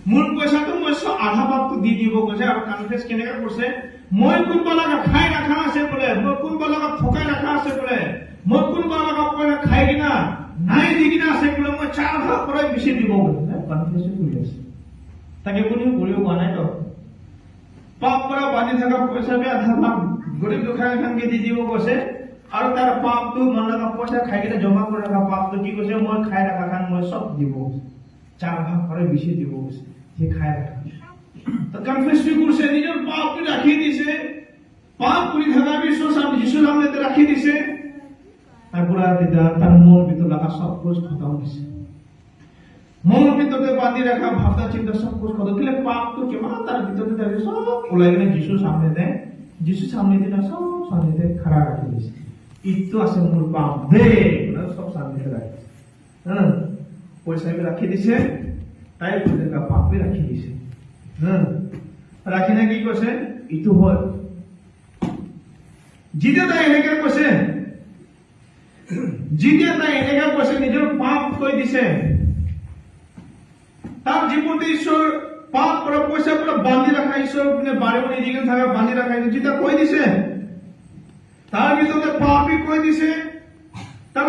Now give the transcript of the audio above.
মোৰ পইচাটো মই আধা ভাগটো দি দিব কৈছে আৰু কনফেছ কেনেকৈ কৰিছে মই কোনোবা লগা খাই ৰাখা আছে বোলে মই কোনোবা লগা ঠকাই ৰাখা আছে বোলে মই কোনোবা লগা পইচা খাই কিনা নাই দি কিনা আছে বোলে মই 4 ভাগ পৰাই বেছি দিব কৈছে কনফেছ কৰি আছে তাকে কোনেও কৰিব পৰা নাই তো পাপ পৰা বান্ধি থকা পইচাকে আধা ভাগ গৰিব দুখানকে দি দিব কৈছে আৰু তাৰ পাপটো মন লগা পইচা খাই কিনে জমা কৰি ৰখা পাপটো কি কৈছে মই খাই ৰাখা খান মই সব দিব 4 ভাগ পৰাই বেছি দিব কৈছে সি খাই ৰাখা তো কনফেছ কৰিছে নিজৰ পাপটো ৰাখি দিছে পাপ কৰি থকা বিশ্ব সামনে যিশু সামনে ৰাখি দিছে আর পুরা তার মন ভিতর লাগা সব কুछ খতম হয়েছে মন ভিতরে বাঁধি রাখা ভাবনা চিন্তা সব কুछ খতম দিলে পাপ তো কেমন তার ভিতরে থাকে সব ওলাই গেলে যিশু সামনে দেয় যিশু সামনে দিলে সব সামনে খাড়া রাখি দিয়েছে ইতো আছে মূল পাপ দে সব সামনে রাখি হ্যাঁ পয়সা भी রাখি দিছে তাই পুরা পাপ भी রাখি দিছে হ্যাঁ রাখি না কি কৈছে ইতো হয় জিতে তাই এনেকে কৈছে जिते ताई এনেকা কৈছে নিজৰ পাপ কৈ দিছে তাৰ জীৱনতে ঈশ্বৰ পাপ পৰা পইচা পৰা বান্ধি ৰাখা ঈশ্বৰ মানে বাৰে বাৰে নিদিগন থাকা বান্ধি ৰাখা যেটা কৈ দিছে তাৰ ভিতৰতে পাপই কৈ দিছে তাৰ